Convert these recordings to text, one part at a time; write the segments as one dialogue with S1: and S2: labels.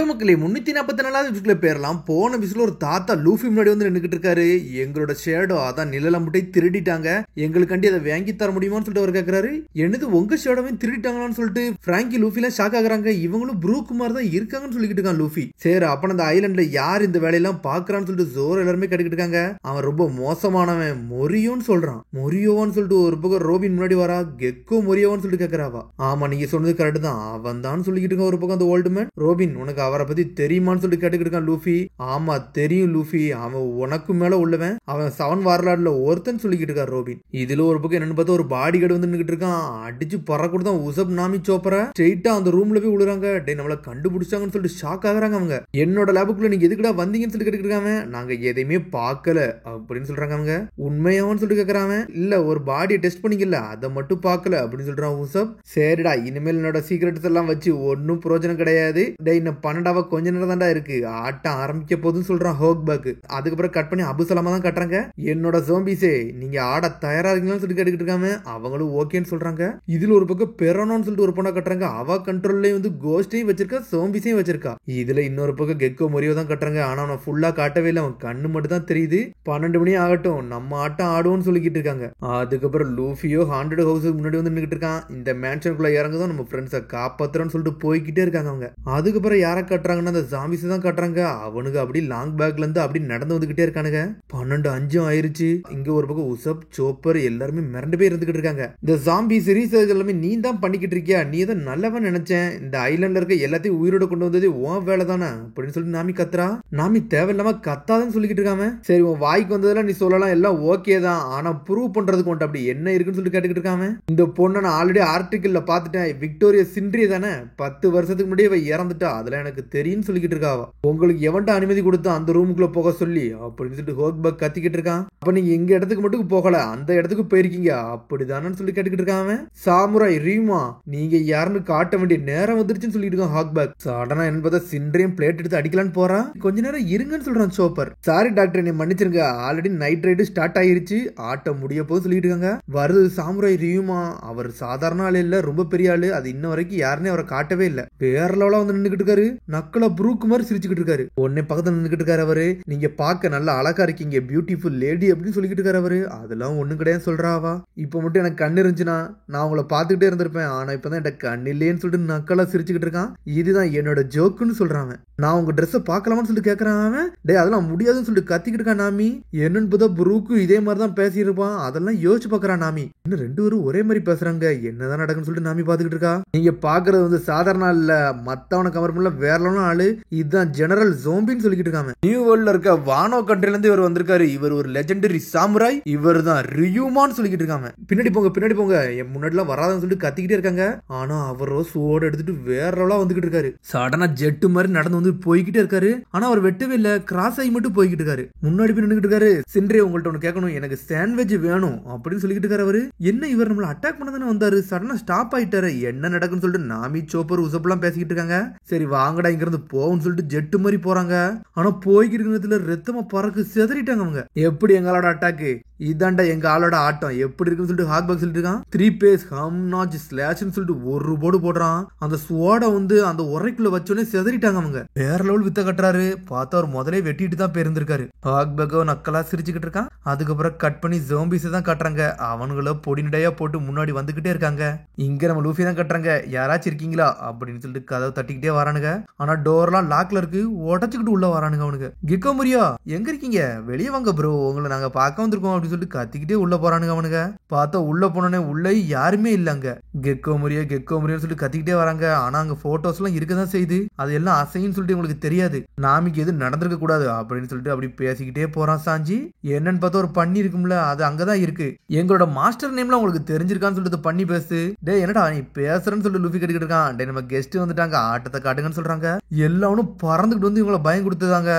S1: வணக்கம் மக்களே. 344வது எபிசோட்ல பேரலாம். போன எபிசோட்ல ஒரு தாத்தா லூஃபி முன்னாடி வந்து நின்னுக்கிட்டு இருக்காரு. எங்களோட ஷேடோ அதான் நிழலம்பட்டை திருடிட்டாங்க, எங்களுக்காண்டி அதை வாங்கி தர முடியுமான்னு சொல்லிட்டு அவர் கேட்கறாரு. என்னது உங்க ஷேடோவையும் திருடிட்டாங்களான்னு சொல்லிட்டு பிராங்கி லூஃபிலாம் ஷாக் ஆகுறாங்க. இவங்களும் ப்ரூக் மாதிரி தான் இருக்காங்கன்னு சொல்லிக்கிட்டு இருக்கான் லூஃபி. சரி அப்ப அந்த ஐலண்ட்ல யார் இந்த வேலையெல்லாம் பாக்குறான்னு சொல்லிட்டு ஜோர் எல்லாருமே கேட்டுக்கிட்டு இருக்காங்க. அவன் ரொம்ப மோசமானவன் மொரியோன்னு சொல்றான். மொரியோவான்னு சொல்லிட்டு ஒரு பக்கம் ரோபின் முன்னாடி வரா. கெக்கோ மொரியோவான்னு சொல்லிட்டு கேட்கறாவா. ஆமா நீங்க சொன்னது கரெக்ட் தான், அவன் தான் சொல்லிக்கிட்டு இருக்கான். ஒரு பக்கம் அந்த ஓல்டு மேன். ரோபின் உனக்கு அவரை பத்தி தெரியுமான்னு சொல்லிட்டு கேட்டுக்கிட்டு இருக்கான் லூஃபி. ஆமா தெரியும் லூஃபி, அவன் உனக்கு மேல உள்ளவன், அவன் 7 வார்லாட்ல ஒருத்தன் சொல்லிக்கிட்டு இருக்கான் ரோபின். இதுல ஒரு பக்கம் என்னன்னு பார்த்தா ஒரு பாடி கார்டு வந்து நின்னுக்கிட்டு இருக்கான். அடிச்சு பறக்கூடாதான் உசப் நாமி சோப்பர ஸ்ட்ரெயிட்டா அந்த ரூம்ல போய் விழுறாங்க. டே நம்மள கண்டுபிடிச்சாங்கன்னு சொல்லிட்டு ஷாக் ஆகுறாங்க அவங்க. என்னோட லேபுக்குள்ள நீங்க எதுக்குடா வந்தீங்கன்னு சொல்லி கேட்டுக்கிட்டு இருக்காங்க. நாங்க எதையுமே பார்க்கல அப்படின்னு சொல்றாங்க அவங்க. உண்மையாவன்னு சொல்லிட்டு கேட்கறாங்க. இல்ல ஒரு பாடியை டெஸ்ட் பண்ணிக்கல, அதை மட்டும் பார்க்கல அப்படின்னு சொல்றான் உசப். சரிடா இனிமேல் என்னோட சீக்ரெட்ஸ் எல்லாம் வச்சு ஒன்னும் பிரயோஜனம் கிடையாது. டே இன்னும் 12 கொஞ்ச நேரம் தான்டா இருக்கு, ஆட்டம் ஆரம்பிக்க போதுன்னு சொல்றான் ஹோக்பர்க். அதுக்கப்புறம் கட் பண்ணி அபுசலமா தான் கட்டுறாங்க. என்னோட ஜோம்பிஸே நீங்க ஆட தயாரா இருக்கீங்கன்னு சொல்லிட்டு கேட்டுக்கிட்டு இருக்காங்க. அவங்களும் ஓகேன்னு சொல்றாங்க. இதுல ஒரு பக்கம் பெரோனோன்னு சொல்லிட்டு ஒரு பொண்ணை கட்டுறாங்க. அவ கண்ட்ரோல்லயும் வந்து கோஸ்டையும் வச்சிருக்கா, ஜோம்பிஸையும் வச்சிருக்கா. இதுல இன்னொரு பக்கம் கெக்கோ மொரியோ தான் கட்டுறாங்க. ஆனா அவனை ஃபுல்லா காட்டவே இல்லை, அவன் கண்ணு மட்டும் தான் தெரியுது. 12 மணி ஆகட்டும் நம்ம ஆட்டம் ஆடுவோம்னு சொல்லிக்கிட்டு இருக்காங்க. அதுக்கப்புறம் லூஃபியோ ஹாண்டட் ஹவுஸுக்கு முன்னாடி வந்து நின்னுக்கிட்டு இருக்கான். இந்த மேன்ஷனுக்குள்ள இறங்குதான் நம்ம ஃப்ரெண்ட்ஸை காப்பாத்துறோம்னு சொல்லிட்டு போய்கிட்டே இருக்காங்க அவங்க. அதுக்கப்புறம் யாரை கட்டுறாங்கன்னா அந்த ஜாம்பிஸ் தான் கட்டுறாங்க. அவனுக்கு அப்படி லாங் பேக்ல இருந்து அப்படி நடந்து வந்துகிட்டே இருக்கானுங்க. 12:05 ஆயிருச்சு. இங்க ஒரு பக்கம் உசப் சோப்பர் எல்லாருமே மிரண்டு போய் இருந்துகிட்டு இருக்காங்க. இந்த ஜாம்பி சீரீஸ் எல்லாமே நீ தான் பண்ணிக்கிட்டு இருக்கியா, நீ தான் நல்லவன் நினைச்சேன், இந்த ஐலாண்ட்ல இருக்க எல்லாத்தையும் உயிரோட கொண்டு வந்தது உன் வேலை தானே அப்படின்னு சொல்லிட்டு நாமி கத்துறா. நாமி தேவையில்லாம கத்தாதுன்னு சொல்லிக்கிட்டு இருக்காம. சரி உன் வாய்க்கு வந்ததெல்லாம் நீ சொல்லலாம், எல்லாம் ஓகே தான், ஆனா ப்ரூவ் பண்றதுக்கு உன்ட்டு அப்படி என்ன இருக்குன்னு சொல்லிட்டு கேட்டுக்கிட்டு இருக்காம. இந்த பொண்ணை நான் ஆல்ரெடி ஆர்டிக்கல்ல பாத்துட்டேன், விக்டோரியா சிண்ட்ரி தானே, 10 வருஷத்துக்கு முன்னாடி அவ இறந்துட்டா, அதுல எனக்கு தெரியும்னு சொல்லிக்கிட்டு இருக்காவா. உங்களுக்கு எவன்ட்ட அனுமதி கொடுத்தா அந்த ரூமுக்குள்ள போக சொல்லி அப்படின்னு சொல்லிட்டு ஹோக்பர்க் கத்திக்கிட்டு இருக்கான். அப்ப நீங்க எங்க இடத்துக்கு மட்டும் போகல, அந்த இடத்துக்கு போயிருக்கீங்க அப்படிதானு சொல்லி கேட்டுக்கிட்டு இருக்கான். சாமுராய் ரீமா நீங்க யாருன்னு காட்ட வேண்டிய நேரம் வந்துருச்சுன்னு சொல்லிட்டு இருக்கான் ஹாக்பர்க். சடனா என்பதை சிண்ட்ரியும் பிளேட் எடுத்து அடிக்கலான்னு போறான். கொஞ்ச நேரம் இருங்கன்னு சொல்றான் சோப்பர். சாரி டாக்டர் நீ மன்னிச்சிருங்க, ஆல்ரெடி நைட் ரைடு ஸ்டார்ட் ஆயிருச்சு, ஆட்டம் முடிய போது சொல்லிட்டு இருக்காங்க. வருது சாமுராய் ரீமா, அவர் சாதாரண ஆளு இல்ல, ரொம்ப பெரிய ஆளு, அது இன்ன வரைக்கும் யாருன்னே அவரை காட்டவே இல்ல, வேற லெவலா வந்து நின்னுக்கிட்டு இருக்காரு. நக்கல ப்ரூக் மாதிரி சிரிச்சுக்கிட்டு இருக்காரு. உடனே பக்கத்துல நின்னுக்கிட்டு இருக்காரு அவரு. நீங்க பாக்க நல்லா அழகா இருக்கீங்க, பியூட்டிஃபுல் லேடி அப்படின்னு சொல்லிக்கிட்டு இருக்காரு அவரு. அதெல்லாம் ஒண்ணும் கிடையாது சொல்றாவா. இப்ப மட்டும் எனக்கு கண்ணு இருந்துச்சுன்னா நான் உங்களை பாத்துக்கிட்டே இருந்திருப்பேன், ஆனா இப்பதான் எனக்கு கண்ணு இல்லையேன்னு சொல்லிட்டு நக்கலா சிரிச்சுக்கிட்டு இருக்கான். இதுதான் என்னோட ஜோக்குன்னு சொல்றான். நான் உங்க ட்ரெஸ் பாக்கலாமான்னு சொல்லிட்டு கேட்கறான் அவன். டே அதெல்லாம் முடியாதுன்னு சொல்லிட்டு கத்திக்கிட்டு இருக்கான் நாமி. என்னன்னு பார்த்தா ப்ரூக்கு இதே மாதிரிதான் பேசியிருப்பான். அதெல்லாம் யோசிச்சு பாக்குறான் நாமி. இன்னும் 2 பேரும் ஒரே மாதிரி பேசுறாங்க, என்னதான் நடக்குன்னு சொல்லிட்டு நாமி பாத்துக்கிட்டு இருக்கா. நீங்க பாக்குறது வந்து சாதாரண இல்ல, மத்தவன கவர் பண்ணல வேற ஆளு, இதுதான் ஜெனரல் ஜோம்பின்னு சொல்லிக்கிட்டு இருக்காங்க. நியூ வேர்ல்ட்ல இருக்க வானோ கண்ட்ரில இருந்து இவர் வந்திருக்காரு. இவர் ஒரு லெஜெண்டரி சாமுராய், இவர் தான் ரியூமான்னு சொல்லிக்கிட்டு இருக்காங்க. பின்னாடி போங்க பின்னாடி போங்க, என் முன்னாடி எல்லாம் வராதுன்னு சொல்லிட்டு கத்திக்கிட்டே இருக்காங்க. ஆனா அவரோ சோட எடுத்துட்டு வேற லெவலா வந்துகிட்டு இருக்காரு. சடனா ஜெட்டு மாதிரி நடந்து வந்து போய்கிட்டே இருக்காரு. ஆனா அவர் வெட்டவே இல்ல, கிராஸ் ஆகி மட்டும் போய்கிட்டு இருக்காரு. முன்னாடி போய் நின்னுக்கிட்டு இருக்காரு. சிண்ட்ரே உங்கள்ட்ட ஒன்னு கேட்கணும், எனக்கு சாண்ட்விச் வேணும் அப்படின்னு சொல்லிக்கிட்டு இருக்காரு அவரு. என்ன இவர் நம்மள அட்டாக் பண்ண தானே வந்தாரு, சடனா ஸ்டாப் ஆயிட்டாரு, என்ன நடக்குன்னு சொல்லிட்டு நாமி சோப்பர் உசப்லாம் பேசிக்கிட்டு இருக்காங்க. சரி வாங்கடா இங்க இருந்து போன்னு சொல்லிட்டு ஜெட்டு மாதிரி போறாங்க. ஆனா போய்கிட்டு இருக்கிறதுல ரத்தமா பறக்கு செதறிட்டாங்க அவங்க. எப்படி எங்களோட அட்டாக்கு, இதாண்டா எங்க ஆளோட ஆட்டம் எப்படி இருக்குன்னு சொல்லிட்டு ஹாக்பர்க் சொல்லிட்டு இருக்கான். 3 பேஸ் ஹம் நாச் ஸ்லாஷ்னு சொல்லிட்டு ஒரு போடு போடுறான். அந்த ஸ்வாட வந்து அந்த உரைக்குள்ள வச்சோடனே செதறிட்டாங்க அவங்க. வேற லெவல் வித்த கட்டுறாரு. பார்த்தா அவர் முதலே வெட்டிட்டு தான் போயிருந்திருக்காரு. ஹாக்பர்க் நக்கலா சிரிச்சுக்கிட்டு இருக்கான். அதுக்கப்புறம் கட் பண்ணி ஜோம்பிஸ் தான் கட்டுறாங்க. அவனுங்கள பொடி நடையா போட்டு முன்னாடி வந்துகிட்டே இருக்காங்க. இங்க நம்ம லூஃபி தான் கட்டுறாங்க. யாராச்சும் இருக்கீங்களா அப்படின்னு சொல்லிட்டு கதவை தட்டிக்கிட்டே வரானுங்க. ஆனா டோர்லாம் லாக்ல இருக்கு, உடச்சுக்கிட்டு உள்ள வரானுங்க அவனுக்கு. கிக்கோ மரியா எங்க இருக்கீங்க, வெளியே வாங்க ப்ரோ, உங்களை நாங்க பார்க்க வந்திருக்கோம் அப்படின்னு சொல்லிட்டு கத்திக்கிட்டே உள்ள போறானுங்க அவனுங்க. பார்த்தா உள்ள போனோடனே உள்ள யாருமே இல்லங்க. கெக்கோ மரியான்னு சொல்லிட்டு கத்திக்கிட்டே வராங்க. ஆனா அங்க போட்டோஸ் எல்லாம் இருக்கதான் செய்யுது, அது எல்லாம் அசைன்னு சொல்லிட்டு உங்களுக்கு தெரியாது, நாமிக்கு எது நடந்திருக்க கூடாது அப்படின்னு சொல்லிட்டு அப்படி பேசிக்கிட்டே போறான் சாஞ்சி. என்னன்னு பார்த்தா ஒரு பண்ணி இருக்கும்ல, அது அங்கதான் இருக்கு. எங்களோட மாஸ்டர் நேம்ல உங்களுக்கு தெரிஞ்சிருக்கான்னு சொல்லிட்டு பண்ணி பேசு. டே என்னடா நீ பேசுறன்னு சொல்லிட்டு லூஃபி கேட்டுக்கிட்டு இருக்கான். டே நம்ம கெஸ்ட் வந்துட்டாங்க, ஆட்டத்தை காட்டுங்கன்னு சொல்றாங்க. எல்லாரும் பறந்துகிட்டு வந்து இவங்களை பயம் கொடுத்துதாங்க.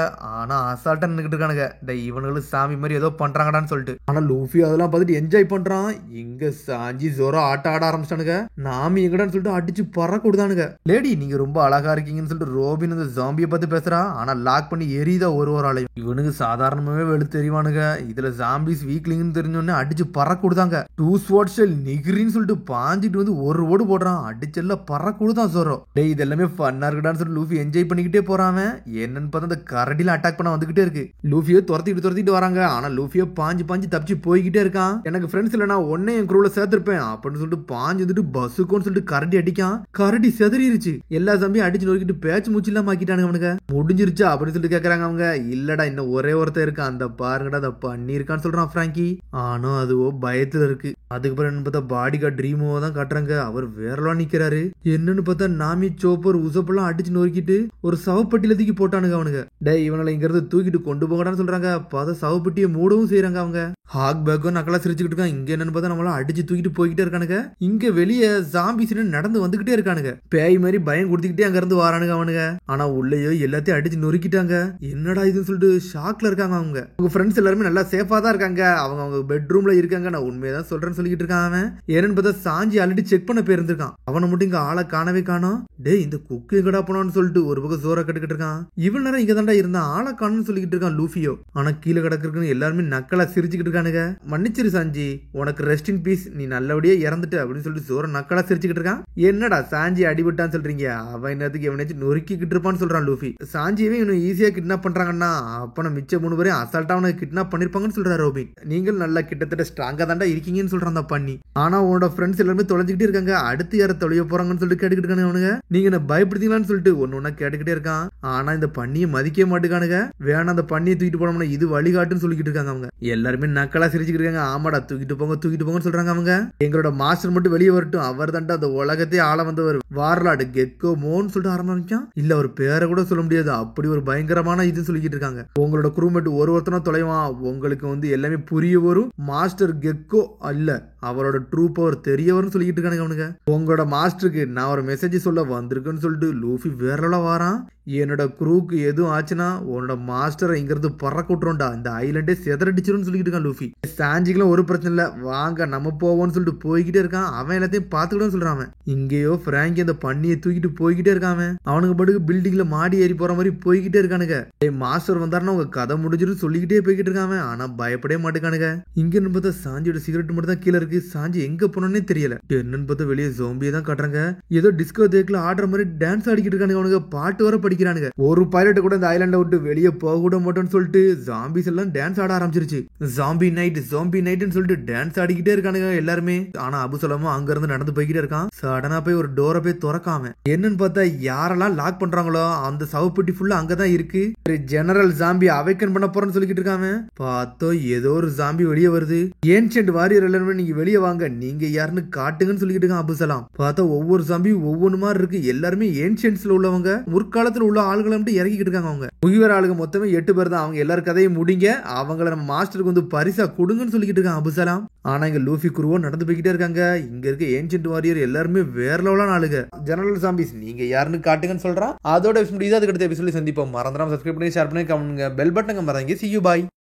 S1: ஆனா அசால்ட்டா நின்னுகிட்டு இருக்கானுங்க. இவனுங்களுக்கு சாமி மாதிரி ஏதோ பண்றாங்கடான்னு சொல்லிட்டு. ஆனா லூஃபி அதெல்லாம் பார்த்துட்டு என்ஜாய் பண்றான். இங்க சாஞ்சி ஜோரோ ஆட்ட ஆட ஆரம்பிச்சிட்டானுங்க. நாமி எங்கடான்னு சொல்லிட்டு அடிச்சு பறக்க விடுதானுங்க. லேடி நீங்க ரொம்ப அழகா இருக்கீங்கன்னு சொல்லிட்டு ரோபின் அந்த ஜாம்பியை பார்த்து பேசுறா. ஆனா லாக் பண்ணி எரியுதா ஒரு ஆளையும். இவனுக்கு சாதாரணமாவே வெளுத்து தெரிவானுங்க. இதுல ஜாம்பிஸ் வீக்லிங்னு தெரிஞ்சோடனே அடிச்சு பறக்க விடுதாங்க. டூ ஸ்வாட் ஷெல் நிகிரின்னு சொல்லிட்டு பாஞ்சிட்டு வந்து ஒரு ஓடு போடுறான். அடிச்செல்லாம் பறக்க விடுதான் ஜோரோ. இது எல்லாமே ஃபன்னா இருக்குடான்னு சொல்லிட்டு லூஃபி என்ஜாய் பண்ணிக்கிட்டே போறான். என்னன்னு பார்த்தா அந்த கரடியில அட்டாக் பண்ண வந்துகிட்டே இருக்கு. லூஃபியை துரத்திட்டு வராங்க. ஆனா லூஃபியை பாஞ்சு தப்பிச்சு போய்கிட்டே இருக்கான். எனக்கு ஃப்ரெண்ட்ஸ் இல்ல நான் ஒன்னே என் குரூல சேர்த்திருப்பேன் அப்படின்னு சொல்லிட்டு பாஞ்சு வந்துட்டு பஸ்ஸுக்குன்னு சொல்லிட்டு கரடி அடிக்கான். கரடி செதறிடுச்சு. எல்லா ஜாம்பியும் அடிச்சு நோக்கிட்டு பேச்சு மூச்சு இல்லாம ஆக்கிட்டானுங்க. அவனுக்கு முடிஞ்சிருச்சா அப்படின்னு சொல்லிட்டு கேக்குறாங்க அவங்க. இல்லடா இன்னும் ஒரே ஒருத்தர் இருக்கான், அந்த பாருங்கடா அதை பண்ணி இருக்கான்னு சொல்றான் பிராங்கி. ஆனா அதுவோ பயத்துல இருக்கு. அதுக்கப்புறம் என்ன பார்த்தா பாடி கார்டு ட்ரீமோ தான் காட்டுறாங்க. அவர் வேறலாம் நிக்கிறாரு. என்னன்னு பார்த்தா நாமி சோப்பர் உசப்பெல்லாம் அடிச்சு நோக்கிட்டு ஒரு சவப்பட்டியில தூக்கி போட்டானுங்க அவனுங்க. இவங்களை இங்க இருந்து தூக்கிட்டு கொண்டு போங்கடான்னு சொல்றாங்க. பார்த்தா சவப்பட்டியை மூடவும் செய்யறாங்க அவங்க. ஹாக் பேக்கும் நக்கலா சிரிச்சுக்கிட்டு இருக்கான். இங்க என்னன்னு பார்த்தா நம்மளாம் அடிச்சு தூக்கிட்டு போய்கிட்டே இருக்கானுங்க. இங்க வெளியே ஜாம்பிஸ் நடந்து வந்துகிட்டே இருக்கானுங்க. பேய் மாதிரி பயம் கொடுத்துக்கிட்டே அங்க இருந்து வரானுங்க அவனுங்க. ஆனா உள்ளேயோ எல்லாத்தையும் அடிச்சு நொறுக்கிட்டாங்க. என்னடா இதுன்னு சொல்லிட்டு ஷாக்ல இருக்காங்க அவங்க. அவங்க ஃப்ரெண்ட்ஸ் எல்லாருமே நல்லா சேஃபா தான் இருக்காங்க. அவங்க பெட்ரூம்ல இருக்காங்க. நான் உண்மையதான் சொல்றேன்னு சொல்லிட்டு இருக்கான் அவன். ஏன்னு பார்த்தா சாஞ்சி ஆல்ரெடி செக் பண்ண போயிருந்திருக்கான். அவனை மட்டும் இங்க ஆளை காணவே காணோம். இந்த குக்கு எங்கடா போனான்னு சொல்லிட்டு ஒரு பக்கம் ஜோரா கட்டுக்கிட்டு இருக்கான். இவன் நேரம் இங்க தாண்டா இருந்தான், ஆளை காணும்னு சொல்லிக்கிட்டு இருக்கான் லூஃபியோ. ஆனா கீழே கிடக்குன்னு எல்லாருமே நக்கலா சிரிச்சுக்கிட்டு இருக்கானுங்க. மன்னிச்சிரு சாஞ்சி, உனக்கு ரெஸ்ட் இன் பீஸ், நீ நல்லபடியா இறந்துட்டு அப்படின்னு சொல்லிட்டு ஜோர நக்கலா சிரிச்சுக்கிட்டு இருக்கான். என்னடா சாஞ்சி அடிபட்டான்னு சொல்றீங்க, அவன் என்னத்துக்கு எவனாச்சும் நொறுக்கிக்கிட்டு இருப்பான்னு சொல்றான் லூஃபி. சாஞ்சியவே இவனை ஈஸியா கிட்னாப் பண்றாங்கன்னா அப்ப மிச்ச 3 பேரையும் அசால்ட்டா அவனை கிட்னாப் பண்ணிருப்பாங்கன்னு சொல்றாரு ரோபின். நீங்கள் நல்லா கிட்டத்தட்ட ஸ்ட்ராங்கா தாண்டா இருக்கீங்கன்னு சொல்றான் அந்த பண்ணி. ஆனா உன்னோட ஃப்ரெண்ட்ஸ் எல்லாருமே தொலைஞ்சிக்கிட்டே இருக்காங்க. அடுத்து யார தொலைய போறாங்கன்னு சொல்லிட்டு கேட்டுக்கிட்டு இருக்கானுங்க அவனுங்க. நீங்க என்ன பயப்படுத்தீங்களான்னு சொல்லிட்டு ஒன்னு கேட்டுக்கிட்டே இருக்கான். ஆனா இந்த பண்ணியை மதிக்க மாட்டுக்கானுங்க. வேணா அந்த பண்ணியை தூக்கிட்டு போனோம்னா இது வழிகாட்டுன்னு சொல்லிக்கிட்டு இருக்காங்க அவங்க. எல்லாருமே நக்கலா சிரிச்சுக்கிட்டு இருக்காங்க. ஆமாடா தூக்கிட்டு போங்கன்னு சொல்றாங்க அவங்க. எங்களோட மாஸ்டர் மட்டும் வெளியே வரட்டும், அவர் தாண்டா அந்த உலகத்தையே ஆள வந்தவர், வார்லாடு கெக்கோ மோன்னு சொல்லிட்டு ஆரம்பிச்சான். இல்ல அவர் பேரை கூட சொல்ல முடியாது, அப்படி ஒரு பயங்கரமான இது சொல்லிக்கிட்டு இருக்காங்க. உங்களோட குரூமேட் ஒருத்தனா தொலைவான், உங்களுக்கு எல்லாமே புரிய வரும். மாஸ்டர் கெக்கோ அல்ல, அவரோட ட்ரூ பவர் தெரியவர்னு சொல்லிக்கிட்டு இருக்கானுங்க அவனுங்க. உங்களோட மாஸ்டருக்கு நான் ஒரு மெசேஜ் சொல்ல வந்திருக்குன்னு சொல்லிட்டு லூஃபி வேறல வாரான். என்னோட குரூக்கு எதுவும் ஆச்சுன்னா உன்னோட மாஸ்டரை இங்க இருந்து பறக்க விட்டுறோம்டா, இந்த ஐலண்டே செதறடிச்சிருன்னு சொல்லிட்டு இருக்கான் லூஃபி. சாஞ்சிக்கெல்லாம் ஒரு பிரச்சனை இல்ல, வாங்க நம்ம போவோம்னு சொல்லிட்டு போய்கிட்டே இருக்கான். அவன் எல்லாத்தையும் பாத்துக்கிட்டு சொல்றான். இங்கேயோ பிராங்கி அந்த பண்ணியை தூக்கிட்டு போய்கிட்டே இருக்கான். அவனுக்கு படுக்கு பில்டிங்ல மாடி ஏறி போற மாதிரி போய்கிட்டே இருக்கானுங்க. மாஸ்டர் வந்தாருன்னா உங்க கதை முடிஞ்சிரும் சொல்லிக்கிட்டே போய்கிட்டு இருக்கான். ஆனா பயப்படவே மாட்டேக்கானுங்க. இங்கன்னு பார்த்தா சாஞ்சியோட சிகரெட் மட்டும் தான் கீழே இருக்கு. சாஞ்சி எங்க போனோன்னே தெரியல. என்னன்னு பார்த்தா வெளியே ஜோம்பியை தான் காட்டுறாங்க. ஏதோ டிஸ்கோ தேக்ல ஆடுற மாதிரி டான்ஸ் ஆடிக்கிட்டு இருக்கானுங்க. அவனுக்கு பாட்டு வர படிக்கிறானுங்க. ஒரு பைலட் கூட இந்த ஐலாண்ட விட்டு வெளியே போக கூட மாட்டோம்னு சொல்லிட்டு ஜாம்பிஸ் எல்லாம் டான்ஸ் ஆட ஆரம்பிச்சிருச்சு. ஜாம்பி நைட்னு சொல்லிட்டு டான்ஸ் ஆடிக்கிட்டே இருக்கானுங்க எல்லாருமே. ஆனா அபுசலமும் அங்க இருந்து நடந்து போய்கிட்டே இருக்கான். சடனா போய் ஒரு டோரை போய் திறக்காம என்னன்னு பார்த்தா யாரெல்லாம் லாக் பண்றாங்களோ அந்த சவப்பெட்டி ஃபுல்லா அங்கதான் இருக்கு. ஜெனரல் ஜாம்பி அவைக்கன் பண்ண போறேன்னு சொல்லிக்கிட்டு இருக்காம பார்த்தோ ஏதோ ஒரு ஜாம்பி வெளியே வருது. ஏன்ஷியன்ட் வாரியர் எல்லாருமே நீங்க வெளியே வாங்க, நீங்க யாருன்னு காட்டுங்கன்னு சொல்லிக்கிட்டு இருக்கான் அபுசலாம். பார்த்தா ஒவ்வொரு ஜாம்பியும் ஒவ்வொரு மாதிரி இருக்கு. எல்லாருமே ஏன்ஷியன்ட்ஸ்ல உள்ளவங்க, முற்காலத்துல உள்ள ஆளுகளை மட்டும் இறக்கிட்டு இருக்காங்க. அவங்க முகிவர ஆளுங்க மொத்தமே 8 பேர் தான். அவங்க எல்லாரும் கதையும் முடிங்க, அவங்கள நம்ம மாஸ்டருக்கு பரிசா கொடுங்கன்னு சொல்லிக்கிட்டு இருக்கான் அபுசலாம். ஆனா இங்க லூஃபி குருவோ நடந்து போய்கிட்டே இருக்காங்க. இங்க இருக்க ஏன்ஷியன்ட் வாரியர் எல்லாருமே வேற லெவலான ஆளுங்க. ஜெனரல் ஜாம்பிஸ் நீங்க யாருன்னு காட்டுங்கன்னு சொல்றான். அதோட முடியுது. அதுக்கு அடுத்த எபிசோட்ல சந்திப்போம். மறந்துடாம சப்ஸ்கிரைப் பண்ணி ஷேர் பண்ணி கமெண்ட் பெல் பட்டன் மறந்துங்க. See you bye.